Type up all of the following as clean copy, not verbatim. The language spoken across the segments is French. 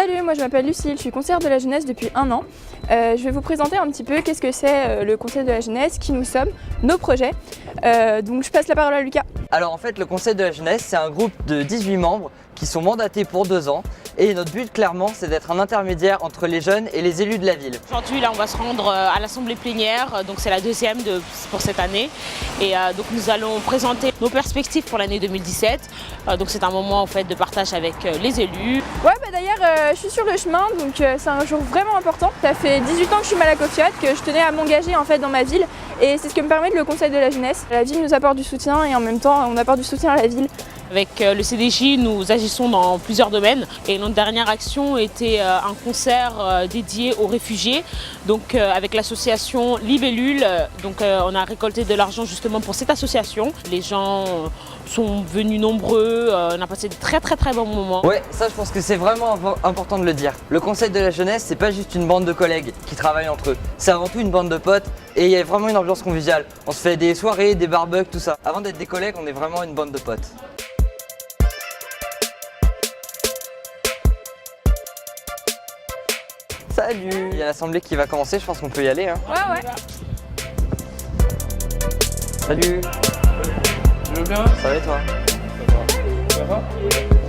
Salut, moi je m'appelle Lucille, je suis conseillère de la jeunesse depuis 1 an. Je vais vous présenter un petit peu qu'est-ce que c'est le conseil de la jeunesse, qui nous sommes, nos projets. Donc je passe la parole à Lucas. Alors en fait le conseil de la jeunesse c'est un groupe de 18 membres qui sont mandatés pour 2 ans et notre but clairement c'est d'être un intermédiaire entre les jeunes et les élus de la ville. Aujourd'hui là on va se rendre à l'assemblée plénière, donc c'est la deuxième pour cette année et donc nous allons présenter nos perspectives pour l'année 2017. Donc c'est un moment en fait de partage avec les élus. Ouais d'ailleurs je suis sur le chemin donc c'est un jour vraiment important. Ça fait 18 ans que je suis malacophiate, que je tenais à m'engager en fait dans ma ville et c'est ce que me permet le conseil de la jeunesse. La ville nous apporte du soutien et en même temps on apporte du soutien à la ville. Avec le CDJ, nous agissons dans plusieurs domaines et notre dernière action était un concert dédié aux réfugiés. Donc avec l'association Libellule, donc on a récolté de l'argent justement pour cette association. Les gens sont venus nombreux, on a passé de très bons moments. Ouais, ça je pense que c'est vraiment important de le dire. Le conseil de la jeunesse c'est pas juste une bande de collègues qui travaillent entre eux. C'est avant tout une bande de potes et il y a vraiment une ambiance conviviale. On se fait des soirées, des barbecues, tout ça. Avant d'être des collègues, on est vraiment une bande de potes. Salut! Il y a l'assemblée qui va commencer, je pense qu'on peut y aller. Hein. Ouais. Salut! Tu vas bien? Ça va et toi? Ça va?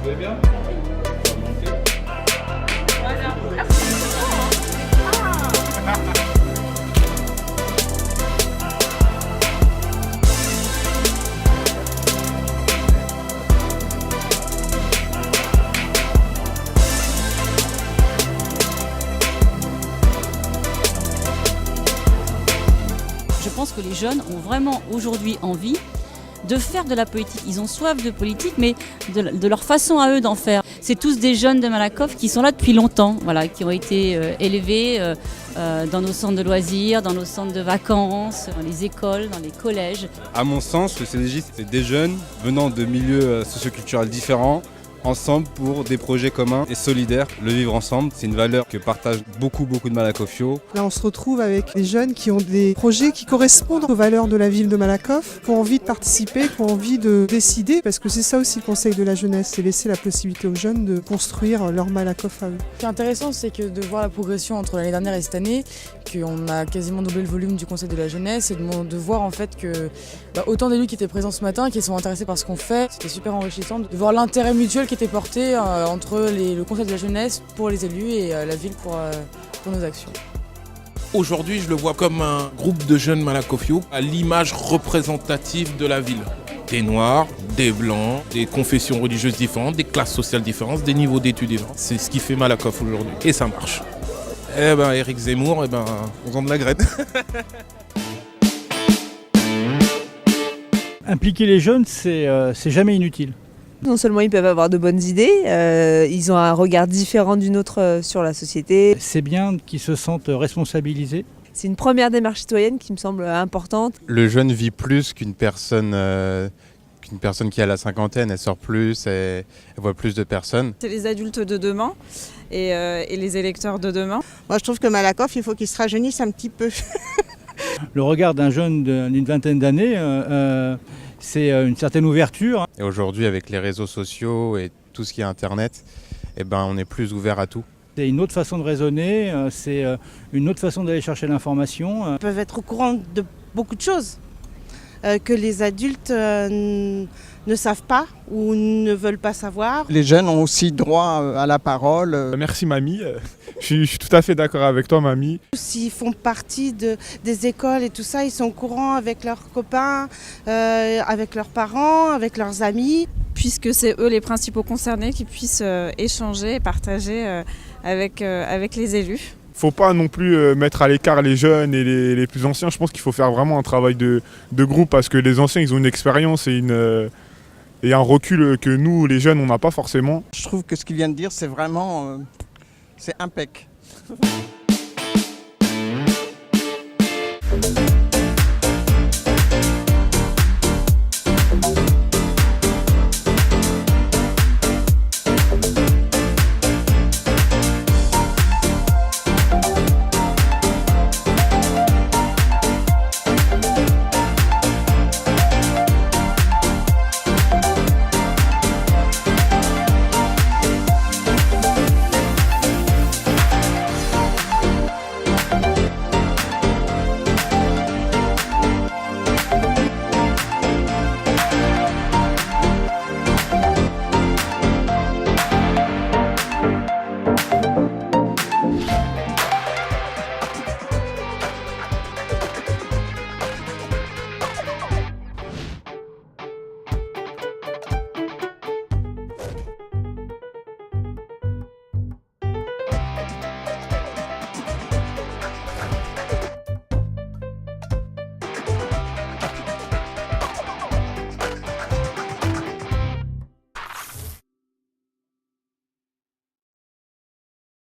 Vous allez bien? Je pense que les jeunes ont vraiment aujourd'hui envie de faire de la politique. Ils ont soif de politique, mais de leur façon à eux d'en faire. C'est tous des jeunes de Malakoff qui sont là depuis longtemps, voilà, qui ont été élevés dans nos centres de loisirs, dans nos centres de vacances, dans les écoles, dans les collèges. À mon sens, le CDJ, c'est des jeunes venant de milieux socioculturels différents, ensemble pour des projets communs et solidaires. Le vivre ensemble, c'est une valeur que partagent beaucoup de Malakoffio. Là, on se retrouve avec des jeunes qui ont des projets qui correspondent aux valeurs de la ville de Malakoff, qui ont envie de participer, qui ont envie de décider, parce que c'est ça aussi le conseil de la jeunesse, c'est laisser la possibilité aux jeunes de construire leur Malakoff à eux. Ce qui est intéressant, c'est que de voir la progression entre l'année dernière et cette année, qu'on a quasiment doublé le volume du conseil de la jeunesse, et de voir en fait que autant d'élus qui étaient présents ce matin, qui sont intéressés par ce qu'on fait. C'était super enrichissant de voir l'intérêt mutuel qui était porté entre le conseil de la jeunesse pour les élus et la ville pour nos actions. Aujourd'hui, je le vois comme un groupe de jeunes Malakoffio à l'image représentative de la ville. Des noirs, des blancs, des confessions religieuses différentes, des classes sociales différentes, des niveaux d'études différents. C'est ce qui fait Malakoff aujourd'hui. Et ça marche. Eh ben, Éric Zemmour, on vend de la graine. Impliquer les jeunes, c'est jamais inutile. Non seulement ils peuvent avoir de bonnes idées, ils ont un regard différent du nôtre sur la société. C'est bien qu'ils se sentent responsabilisés. C'est une première démarche citoyenne qui me semble importante. Le jeune vit plus qu'une personne qui a la cinquantaine, elle sort plus, elle voit plus de personnes. C'est les adultes de demain et les électeurs de demain. Moi je trouve que Malakoff, il faut qu'il se rajeunisse un petit peu. Le regard d'un jeune d'une vingtaine d'années, c'est une certaine ouverture. Et aujourd'hui, avec les réseaux sociaux et tout ce qui est Internet, on est plus ouvert à tout. C'est une autre façon de raisonner, c'est une autre façon d'aller chercher l'information. Ils peuvent être au courant de beaucoup de choses que les adultes ne savent pas ou ne veulent pas savoir. Les jeunes ont aussi droit à la parole. Merci mamie, je suis tout à fait d'accord avec toi mamie. S'ils font partie des écoles et tout ça, ils sont au courant avec leurs copains, avec leurs parents, avec leurs amis. Puisque c'est eux les principaux concernés qui puissent échanger et partager avec les élus. Faut pas non plus mettre à l'écart les jeunes et les plus anciens. Je pense qu'il faut faire vraiment un travail de groupe parce que les anciens ils ont une expérience et un recul que nous les jeunes on n'a pas forcément. Je trouve que ce qu'il vient de dire c'est vraiment c'est impec.